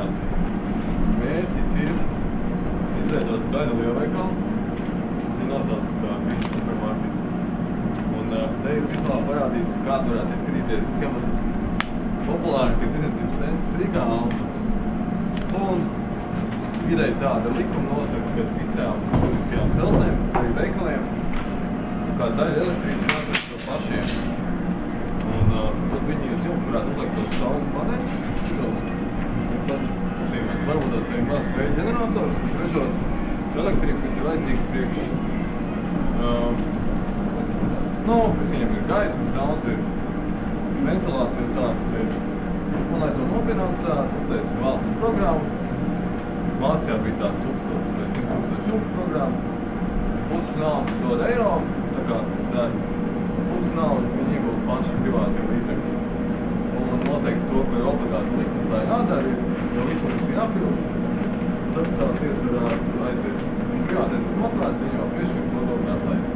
informāciju. Mērķis ir izveidot zaļu lielveikalu, tas ir nosaucts kā green supermarket. Un te ir vizuāli parādīts, kā varētu izskatīties schematiski populārākais izniecības centrs Rīgā. Un ideja tāda likuma nosaka, ka visām publiskajām celtnēm, arī veikaliem, kā daļa elektrības jāsaka to pašiem. Un tad viņi uz jumta varētu uzlikt tos saules paneļus, šitos, tas nozīmē, varbūt tās arī mazs vēja ģenerators, kas ražot elektrību, kas ir vajadzīga priekš, kas viņam ir gaisma, daudz ir ventilācija un tādas lietas. Un, lai to nofinansētu, uztaisa valsts programmu. Vācijā bija tāda 1000 vai 100 000 jumta programma. Puses naudas dod eiro, tā kā puses naudas viņi iegūtu paši privātie līdzekļi. Un noteikti to, ka ir obligāti likumi tā jādara, jo likums ir jāpild. Tad tā lietas varētu aiziet. Un privātais būtu motivācija, viņi jau piešķirt nodokļu atlaidi.